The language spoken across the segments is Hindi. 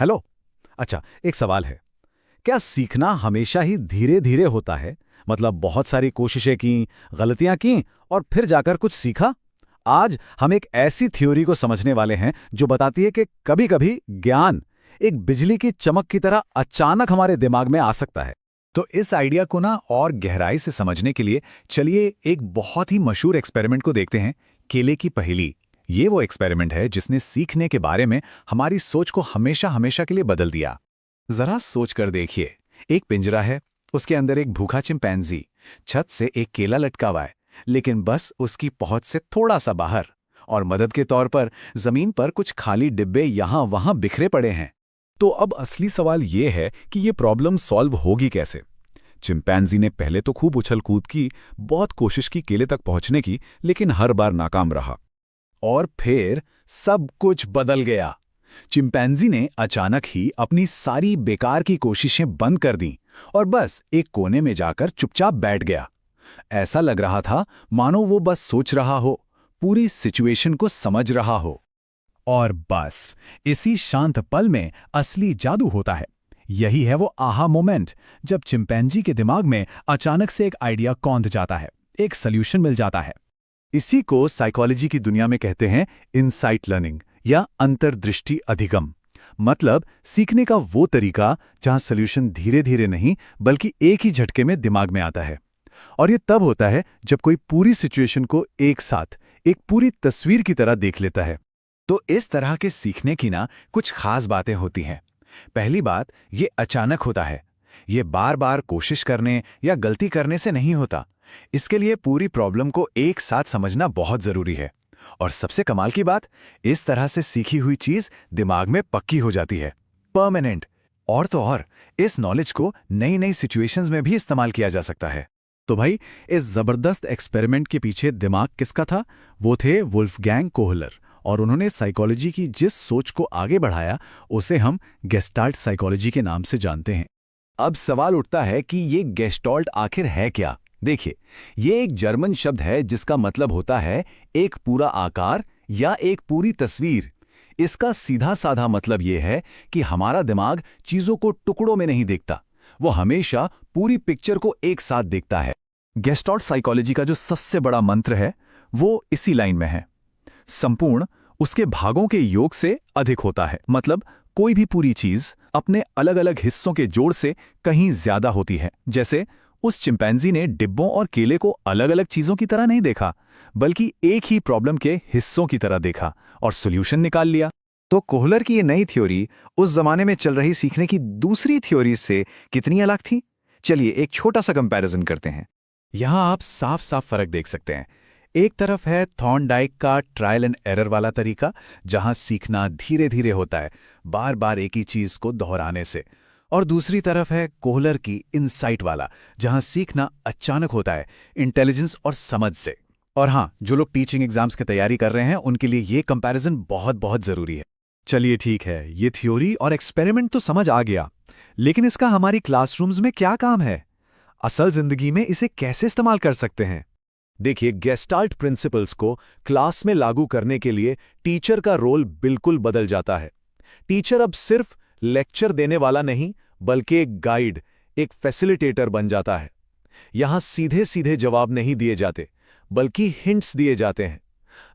हेलो। अच्छा, एक सवाल है। क्या सीखना हमेशा ही धीरे धीरे होता है? मतलब बहुत सारी कोशिशें की, गलतियां की और फिर जाकर कुछ सीखा? आज हम एक ऐसी थ्योरी को समझने वाले हैं जो बताती है कि कभी-कभी ज्ञान एक बिजली की चमक की तरह अचानक हमारे दिमाग में आ सकता है। तो इस आइडिया को ना और गहराई से समझने के लिए चलिए एक बहुत ही मशहूर एक्सपेरिमेंट को देखते हैं, केले की पहेली। ये वो एक्सपेरिमेंट है जिसने सीखने के बारे में हमारी सोच को हमेशा हमेशा के लिए बदल दिया। जरा सोच कर देखिए, एक पिंजरा है, उसके अंदर एक भूखा चिंपैंजी, छत से एक केला लटका हुआ है, लेकिन बस उसकी पहुंच से थोड़ा सा बाहर, और मदद के तौर पर जमीन पर कुछ खाली डिब्बे यहां वहां बिखरे पड़े हैं। तो अब असली सवाल ये है कि ये प्रॉब्लम सॉल्व होगी कैसे। चिंपैंजी ने पहले तो खूब उछल कूद की, बहुत कोशिश की केले तक पहुंचने की, लेकिन हर बार नाकाम रहा। और फिर सब कुछ बदल गया। चिंपैंजी ने अचानक ही अपनी सारी बेकार की कोशिशें बंद कर दी और बस एक कोने में जाकर चुपचाप बैठ गया। ऐसा लग रहा था मानो वो बस सोच रहा हो, पूरी सिचुएशन को समझ रहा हो। और बस इसी शांत पल में असली जादू होता है। यही है वो आहा मोमेंट, जब चिंपैंजी के दिमाग में अचानक से एक आइडिया कौंध जाता है, एक सॉल्यूशन मिल जाता है। इसी को साइकोलॉजी की दुनिया में कहते हैं इनसाइट लर्निंग या अंतर्दृष्टि अधिगम। मतलब सीखने का वो तरीका जहां सॉल्यूशन धीरे धीरे नहीं बल्कि एक ही झटके में दिमाग में आता है। और ये तब होता है जब कोई पूरी सिचुएशन को एक साथ एक पूरी तस्वीर की तरह देख लेता है। तो इस तरह के सीखने की ना कुछ खास बातें होती हैं। पहली बात, ये अचानक होता है। ये बार बार कोशिश करने या गलती करने से नहीं होता। इसके लिए पूरी प्रॉब्लम को एक साथ समझना बहुत जरूरी है। और सबसे कमाल की बात, इस तरह से सीखी हुई चीज दिमाग में पक्की हो जाती है, परमानेंट। और तो और, इस नॉलेज को नई नई सिचुएशंस में भी इस्तेमाल किया जा सकता है। तो भाई, इस जबरदस्त एक्सपेरिमेंट के पीछे दिमाग किसका था? वो थे वुल्फगैंग कोहलर। और उन्होंने साइकोलॉजी की जिस सोच को आगे बढ़ाया उसे हम गेस्टाल्ट साइकोलॉजी के नाम से जानते हैं। अब सवाल उठता है कि ये गेस्टाल्ट आखिर है क्या? देखिए, ये एक जर्मन शब्द है जिसका मतलब होता है एक पूरा आकार या एक पूरी तस्वीर। इसका सीधा साधा मतलब ये है कि हमारा दिमाग चीजों को टुकड़ों में नहीं देखता, वो हमेशा पूरी पिक्चर को एक साथ देखता है। गेस्टाल्ट साइकोलॉजी का जो सबसे बड़ा मंत्र है वो इसी लाइन में है, संपूर्ण उसके भागों के योग से अधिक होता है। मतलब कोई भी पूरी चीज अपने अलग अलग हिस्सों के जोड़ से कहीं ज्यादा होती है। जैसे उस चिंपैंजी ने डिब्बों और केले को अलग अलग चीजों की तरह नहीं देखा, बल्कि एक ही प्रॉब्लम के हिस्सों की तरह देखा और सॉल्यूशन निकाल लिया। तो कोहलर की ये नई थ्योरी उस जमाने में चल रही सीखने की दूसरी थ्योरी से कितनी अलग थी? चलिए एक छोटा सा कंपैरिजन करते हैं। यहां आप साफ साफ फर्क देख सकते हैं। एक तरफ है थॉर्नडाइक का ट्रायल एंड एरर वाला तरीका, जहां सीखना धीरे धीरे होता है, बार बार एक ही चीज को दोहराने से। और दूसरी तरफ है कोहलर की इनसाइट वाला, जहां सीखना अचानक होता है, इंटेलिजेंस और समझ से। और हां, जो लोग टीचिंग एग्जाम्स की तैयारी कर रहे हैं उनके लिए ये कंपैरिजन बहुत बहुत जरूरी है। चलिए ठीक है, ये थ्योरी और एक्सपेरिमेंट तो समझ आ गया, लेकिन इसका हमारी क्लासरूम्स में क्या काम है? असल जिंदगी में इसे कैसे इस्तेमाल कर सकते हैं? देखिए, गेस्टाल्ट प्रिंसिपल्स को क्लास में लागू करने के लिए टीचर का रोल बिल्कुल बदल जाता है। टीचर अब सिर्फ लेक्चर देने वाला नहीं, बल्कि एक गाइड, एक फैसिलिटेटर बन जाता है। यहां सीधे सीधे जवाब नहीं दिए जाते, बल्कि हिंट्स दिए जाते हैं।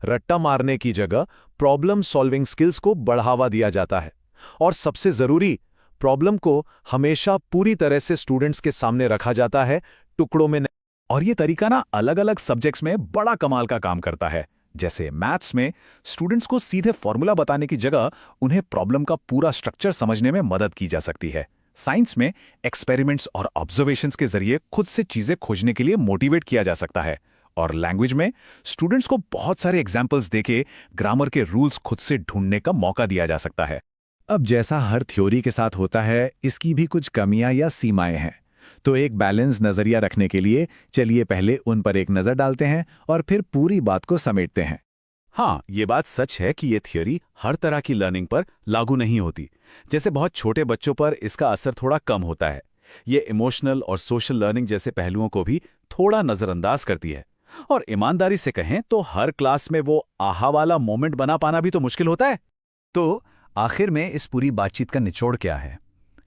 रट्टा मारने की जगह प्रॉब्लम सॉल्विंग स्किल्स को बढ़ावा दिया जाता है। और सबसे जरूरी, प्रॉब्लम को हमेशा पूरी तरह से स्टूडेंट्स के सामने रखा जाता है, टुकड़ों में नहीं। और ये तरीका ना अलग अलग सब्जेक्ट्स में बड़ा कमाल का काम करता है। जैसे मैथ्स में स्टूडेंट्स को सीधे फॉर्मूला बताने की जगह उन्हें प्रॉब्लम का पूरा स्ट्रक्चर समझने में मदद की जा सकती है। साइंस में एक्सपेरिमेंट्स और ऑब्जर्वेशंस के जरिए खुद से चीजें खोजने के लिए मोटिवेट किया जा सकता है। और लैंग्वेज में स्टूडेंट्स को बहुत सारे एग्जाम्पल्स देके ग्रामर के रूल्स खुद से ढूंढने का मौका दिया जा सकता है। अब जैसा हर थ्योरी के साथ होता है, इसकी भी कुछ कमियां या सीमाएं हैं। तो एक बैलेंस नजरिया रखने के लिए चलिए पहले उन पर एक नजर डालते हैं और फिर पूरी बात को समेटते हैं। हाँ, ये बात सच है कि ये थ्योरी हर तरह की लर्निंग पर लागू नहीं होती। जैसे बहुत छोटे बच्चों पर इसका असर थोड़ा कम होता है। ये इमोशनल और सोशल लर्निंग जैसे पहलुओं को भी थोड़ा नजरअंदाज करती है। और ईमानदारी से कहें तो हर क्लास में वो आहा वाला मोमेंट बना पाना भी तो मुश्किल होता है। तो आखिर में इस पूरी बातचीत का निचोड़ क्या है?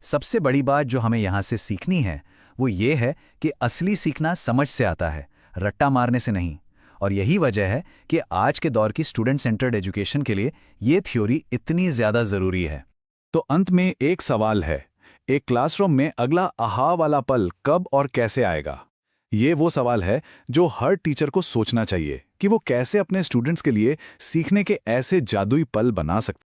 सबसे बड़ी बात जो हमें यहाँ से सीखनी है वो ये है कि असली सीखना समझ से आता है, रट्टा मारने से नहीं। और यही वजह है कि आज के दौर की स्टूडेंट सेंटर्ड एजुकेशन के लिए ये थ्योरी इतनी ज़्यादा ज़रूरी है। तो अंत में एक सवाल है, एक क्लासरूम में अगला आहा वाला पल कब और कैसे आएगा? ये वो सवाल है जो हर टीचर को सोचना चाहिए कि वो कैसे अपने स्टूडेंट्स के लिए सीखने के ऐसे जादुई पल बना सकते हैं।